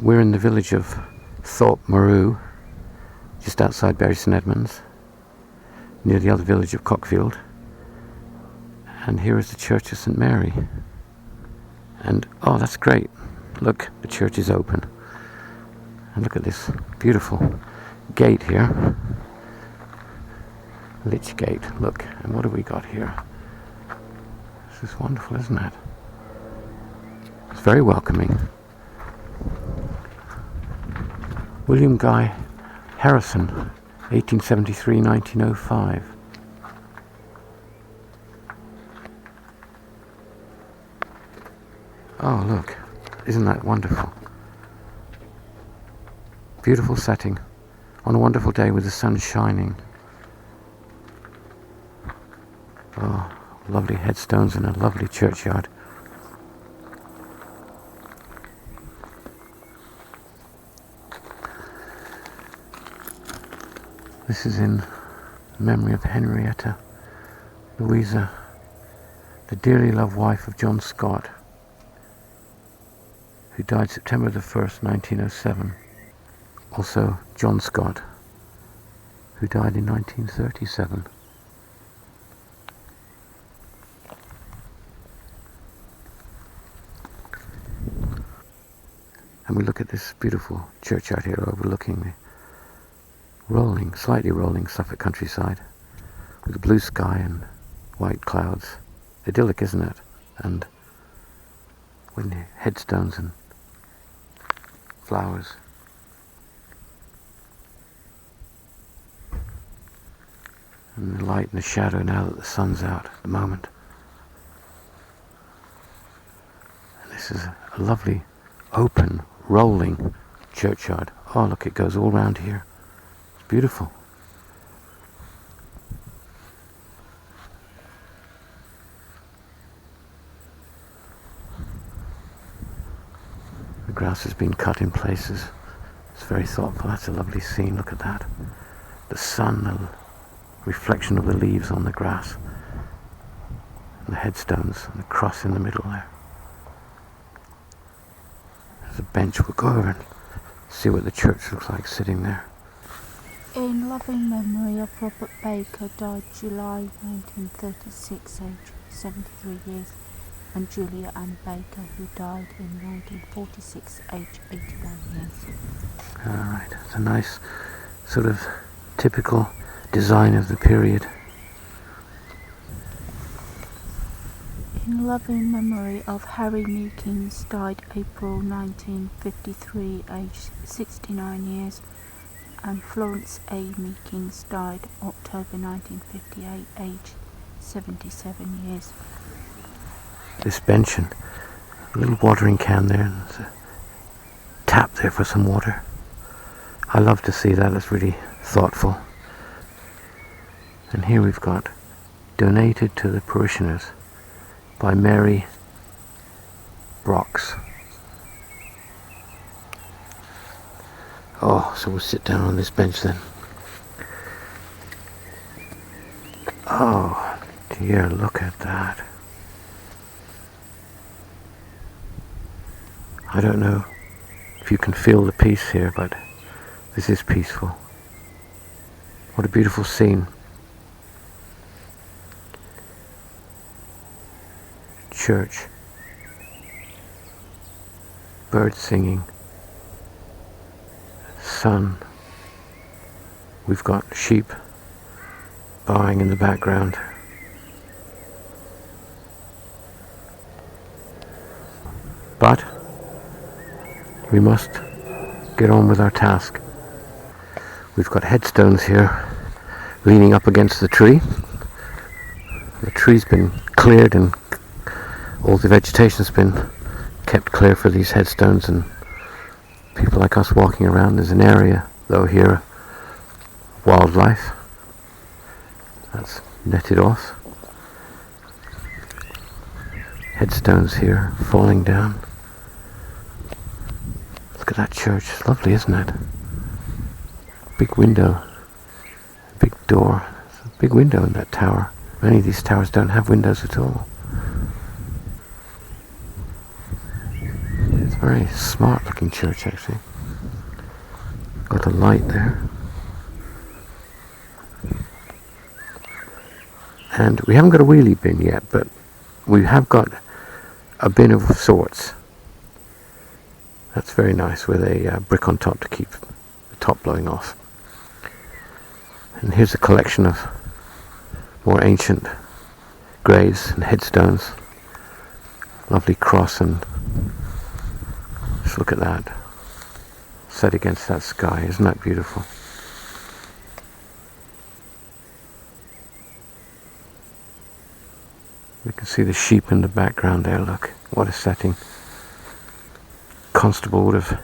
We're in the village of Thorpe Morieux, just outside Bury St Edmunds, near the other village of Cockfield. And here is the Church of St Mary. And oh, that's great. Look, the church is open. And look at this beautiful gate here. Lich gate, look. And what have we got here? This is wonderful, isn't it? It's very welcoming. William Guy Harrison, 1873-1905. Oh, look. Isn't that wonderful? Beautiful setting on a wonderful day with the sun shining. Oh, lovely headstones and a lovely churchyard. This is in memory of Henrietta Louisa, the dearly loved wife of John Scott, who died September the 1st, 1907. Also John Scott, who died in 1937. And we look at this beautiful churchyard here overlooking the slightly rolling Suffolk countryside with a blue sky and white clouds. Idyllic, isn't it? And with the headstones and flowers. And the light and the shadow now that the sun's out at the moment. And this is a lovely, open, rolling churchyard. Oh, look, it goes all round here. It's beautiful. The grass has been cut in places. It's very thoughtful. That's a lovely scene. Look at that. The sun, the reflection of the leaves on the grass, and the headstones, and the cross in the middle there. There's a bench. We'll go over and see what the church looks like sitting there. In loving memory of Robert Baker, died July 1936, age 73 years, and Julia Ann Baker, who died in 1946, age 81 years. Alright, it's a nice sort of typical design of the period. In loving memory of Harry Meekins, died April 1953, aged 69 years, and Florence A. Meekins, died October 1958, aged 77 years. This bench and a little watering can there, and there's a tap there for some water. I love to see that. It's really thoughtful. And here we've got donated to the parishioners by Mary Brox. Oh, so we'll sit down on this bench then. Oh dear, look at that. I don't know if you can feel the peace here, but this is peaceful. What a beautiful scene. Church. Birds singing. Sun. We've got sheep baaing in the background. But we must get on with our task. We've got headstones here leaning up against the tree. The tree's been cleared and all the vegetation's been kept clear for these headstones and people like us walking around. There's an area though here, wildlife, that's netted off. Headstones here falling down. Look at that church. It's lovely, isn't it? Big window, big door. There's a big window in that tower. Many of these towers don't have windows at all. It's Very smart looking church, actually. Got a light there. And we haven't got a wheelie bin yet, but we have got a bin of sorts. That's very nice, with a brick on top to keep the top blowing off. And here's a collection of more ancient graves and headstones. Lovely cross, and just look at that, set against that sky. Isn't that beautiful? You can see the sheep in the background there. Look, what a setting. Constable would have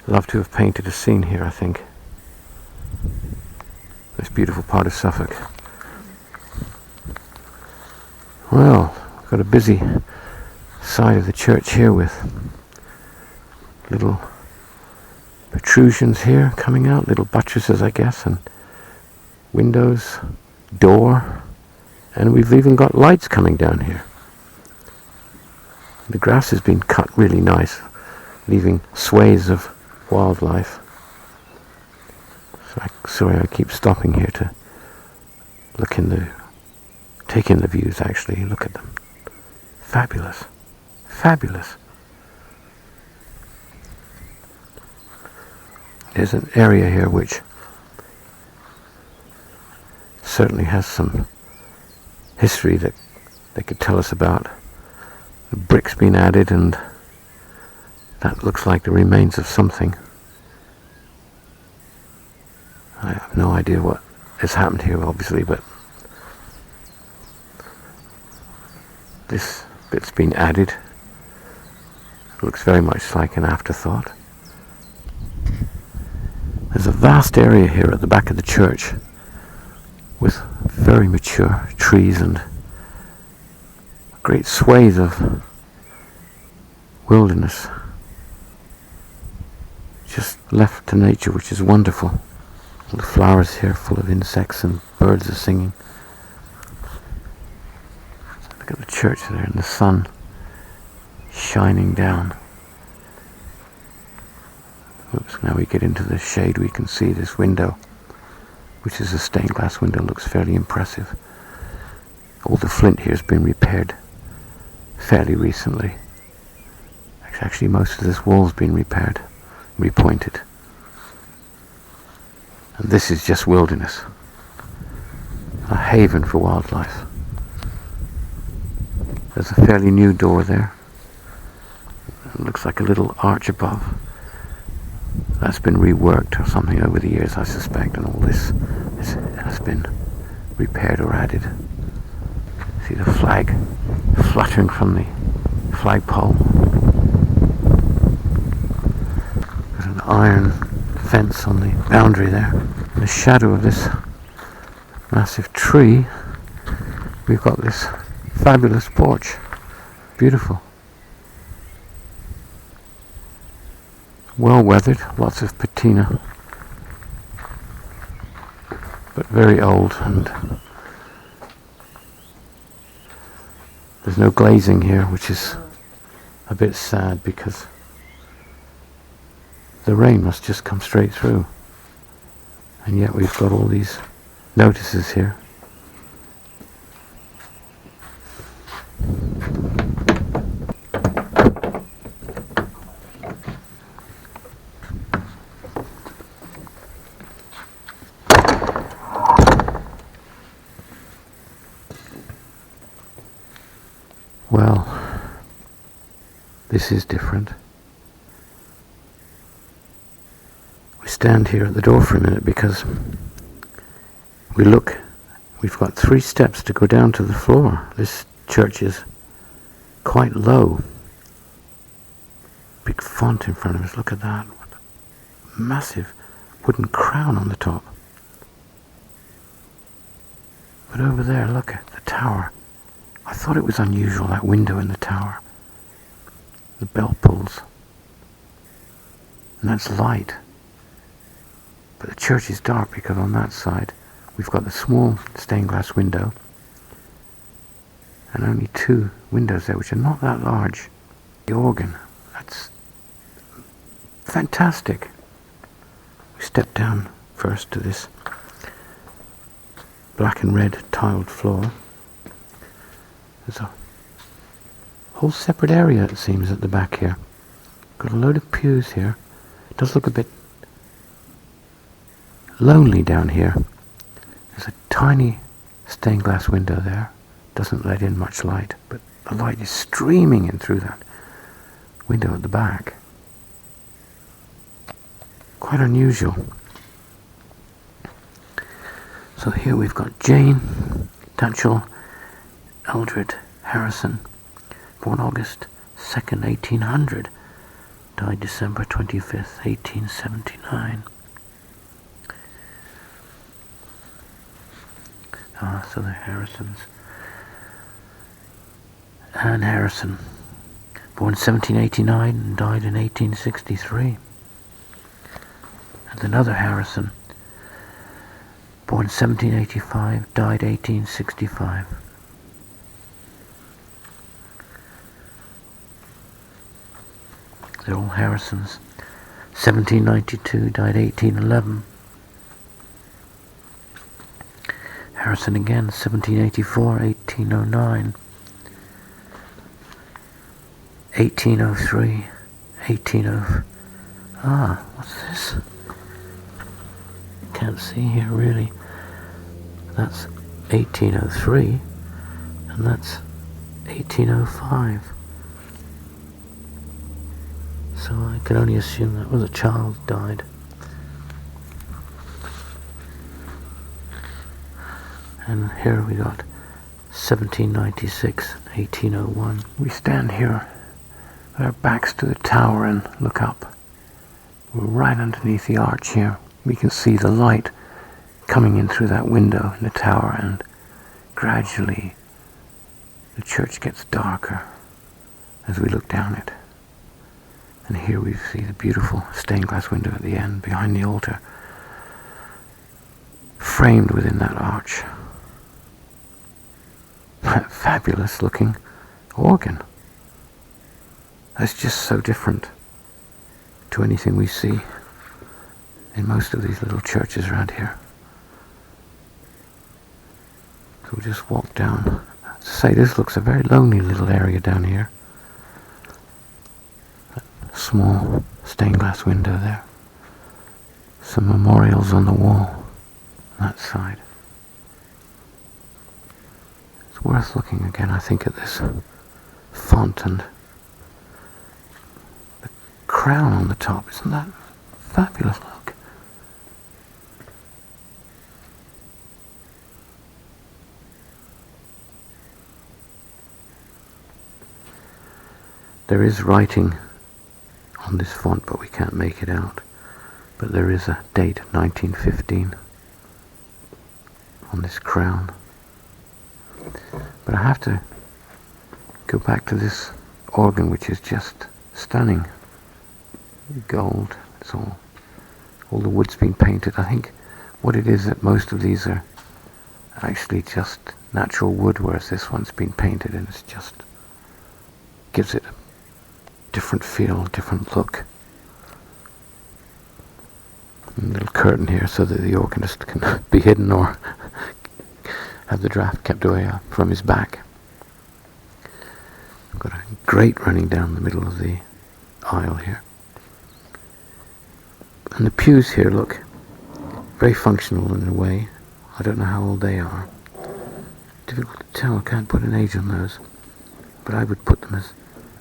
loved to have painted a scene here, I think. This beautiful part of Suffolk. Well, we've got a busy side of the church here with little protrusions here coming out, little buttresses, I guess, and windows, door, and we've even got lights coming down here. The grass has been cut really nice, leaving swathes of wildlife. Sorry, I keep stopping here to take in the views, actually. Look at them. Fabulous. Fabulous. There's an area here which certainly has some history that they could tell us about. The bricks being added, and that looks like the remains of something. I have no idea what has happened here, obviously, but this bit's been added. It looks very much like an afterthought. There's a vast area here at the back of the church with very mature trees and a great swathe of wilderness just left to nature, which is wonderful. All the flowers here full of insects, and birds are singing. Look at the church there, and the sun shining down. Oops, now we get into the shade, we can see this window, which is a stained glass window, looks fairly impressive. All the flint here has been repaired fairly recently. Actually, most of this wall's been repaired, repointed. And this is just wilderness. A haven for wildlife. There's a fairly new door there. It looks like a little arch above. That's been reworked or something over the years, I suspect, and all this has been repaired or added. See the flag fluttering from the flagpole. There's an iron fence on the boundary there. In the shadow of this massive tree, we've got this fabulous porch. Beautiful. Well weathered, lots of patina, but very old, and there's no glazing here, which is a bit sad because the rain must just come straight through, and yet we've got all these notices here. Well, this is different. We stand here at the door for a minute because we've got 3 steps to go down to the floor. This church is quite low. Big font in front of us, look at that. What a massive wooden crown on the top. But over there, look at the tower. I thought it was unusual, that window in the tower. The bell pulls. And that's light. But the church is dark because on that side we've got the small stained glass window and only 2 windows there, which are not that large. The organ, that's fantastic. We step down first to this black and red tiled floor. There's a whole separate area, it seems, at the back here. Got a load of pews here. It does look a bit lonely down here. There's a tiny stained glass window there. Doesn't let in much light, but the light is streaming in through that window at the back. Quite unusual. So here we've got Jane Tatchell Eldred Harrison, born August 2nd, 1800, died December 25th, 1879. So the Harrisons. Anne Harrison, born 1789 and died in 1863. And another Harrison, born 1785, died 1865. They're all Harrisons. 1792, died 1811. Harrison again, 1784, 1809. 1803, 1805. What's this? Can't see here really. That's 1803, and that's 1805. So I can only assume that was a child died. And here we got 1796, 1801. We stand here with our backs to the tower and look up. We're right underneath the arch here. We can see the light coming in through that window in the tower, and gradually the church gets darker as we look down it. And here we see the beautiful stained glass window at the end behind the altar, framed within that arch. That fabulous looking organ. That's just so different to anything we see in most of these little churches around here. So we'll just walk down. To say, this looks a very lonely little area down here. That small stained glass window there. Some memorials on the wall on that side. It's worth looking again, I think, at this font and the crown on the top. Isn't that fabulous? Look. There is writing on this font, but we can't make it out. But there is a date, 1915, on this crown. But I have to go back to this organ, which is just stunning. Gold. It's all the wood's been painted. I think what it is that most of these are actually just natural wood, whereas this one's been painted, and it's just gives it a different feel, different look. And a little curtain here so that the organist can be hidden or have the draft kept away from his back. I've got a grate running down the middle of the aisle here. And the pews here look very functional in a way. I don't know how old they are. Difficult to tell, I can't put an age on those. But I would put them as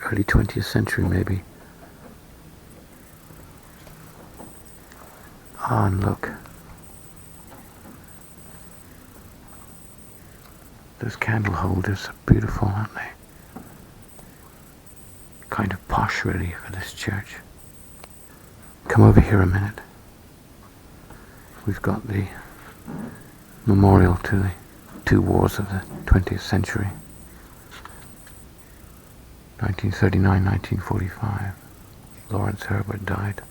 early 20th century maybe. And look. Those candle holders are beautiful, aren't they? Kind of posh really for this church. Come over here a minute. We've got the memorial to the two wars of the 20th century. 1939, 1945. Lawrence Herbert died.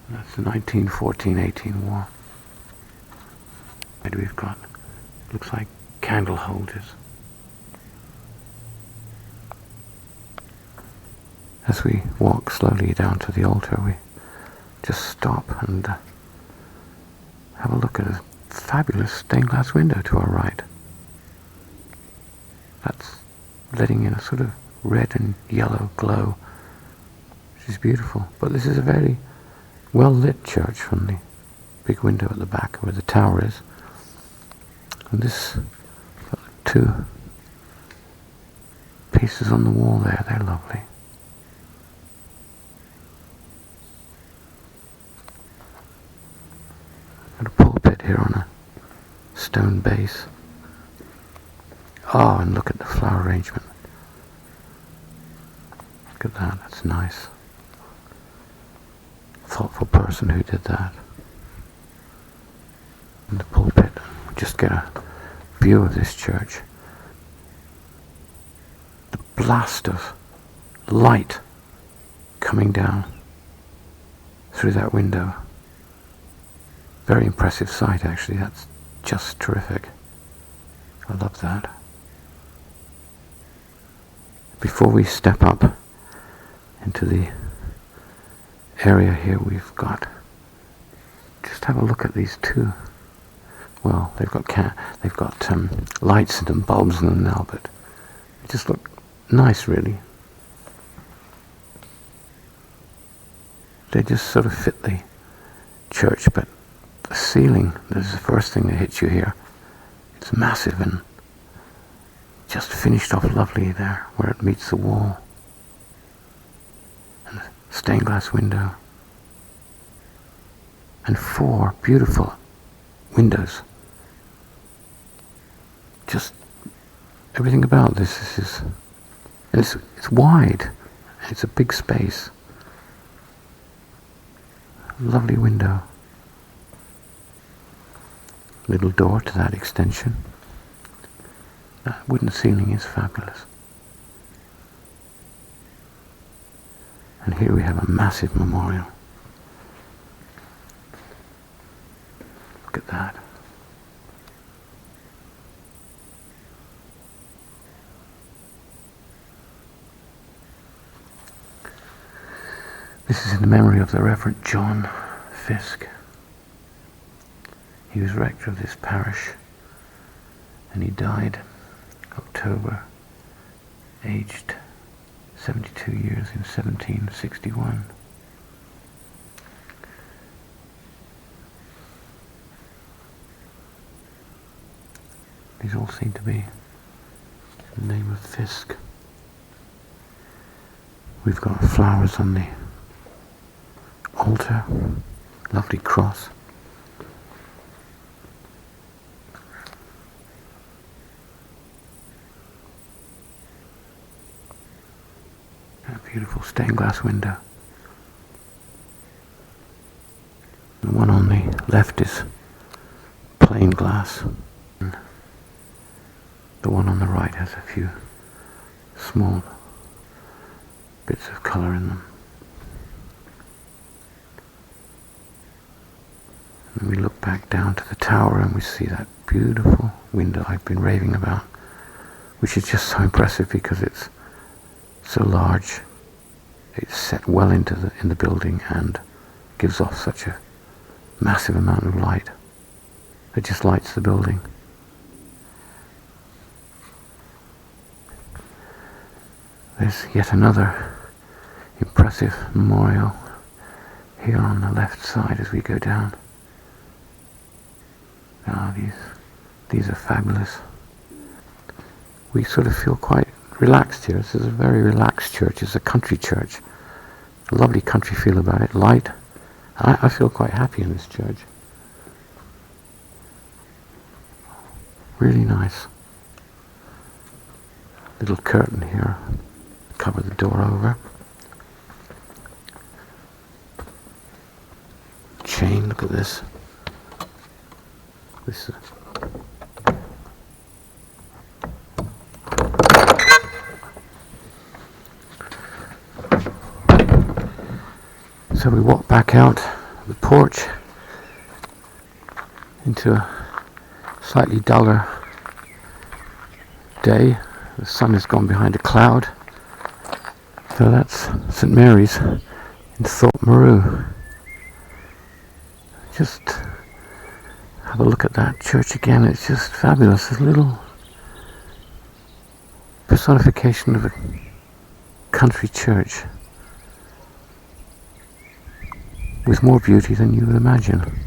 That's the 1914-18 war. And we've got, looks like candle holders. As we walk slowly down to the altar, we just stop and have a look at a fabulous stained glass window to our right. That's letting in a sort of red and yellow glow, which is beautiful. But this is a very well lit church from the big window at the back where the tower is. And this two pieces on the wall there, they're lovely. And a pulpit here on a stone base. Oh, and look at the flower arrangement. Look at that, that's nice. Thoughtful person who did that. And the pulpit, just get a view of this church. The blast of light coming down through that window. Very impressive sight, actually. That's just terrific. I love that. Before we step up into the area here, we've got, just have a look at these two. Well, they've got lights in them, bulbs in them now, but they just look nice, really. They just sort of fit the church, but the ceiling, this is the first thing that hits you here. It's massive and just finished off lovely there where it meets the wall. And a stained glass window. And 4 beautiful windows. Just everything about this is and it's wide. It's a big space. Lovely window. Little door to that extension. That wooden ceiling is fabulous. And here we have a massive memorial. Look at that. This is in the memory of the Reverend John Fisk. He was rector of this parish, and he died October, aged 72 years in 1761. These all seem to be in the name of Fisk. We've got flowers on the altar, lovely cross. A beautiful stained glass window. The one on the left is plain glass. The one on the right has a few small bits of colour in them. And we look back down to the tower and we see that beautiful window I've been raving about, which is just so impressive because it's so large. It's set well in the building and gives off such a massive amount of light. It just lights the building. There's yet another impressive memorial here on the left side as we go down. These are fabulous. We sort of feel quite relaxed here. This is a very relaxed church. It's a country church. A lovely country feel about it. Light. I feel quite happy in this church. Really nice. Little curtain here. Cover the door over. Chain, look at this. This is so we walk back out the porch into a slightly duller day. The sun has gone behind a cloud. So that's St Mary's in Thorpe Morieux. Just have a look at that church again. It's just fabulous. This little personification of a country church with more beauty than you would imagine.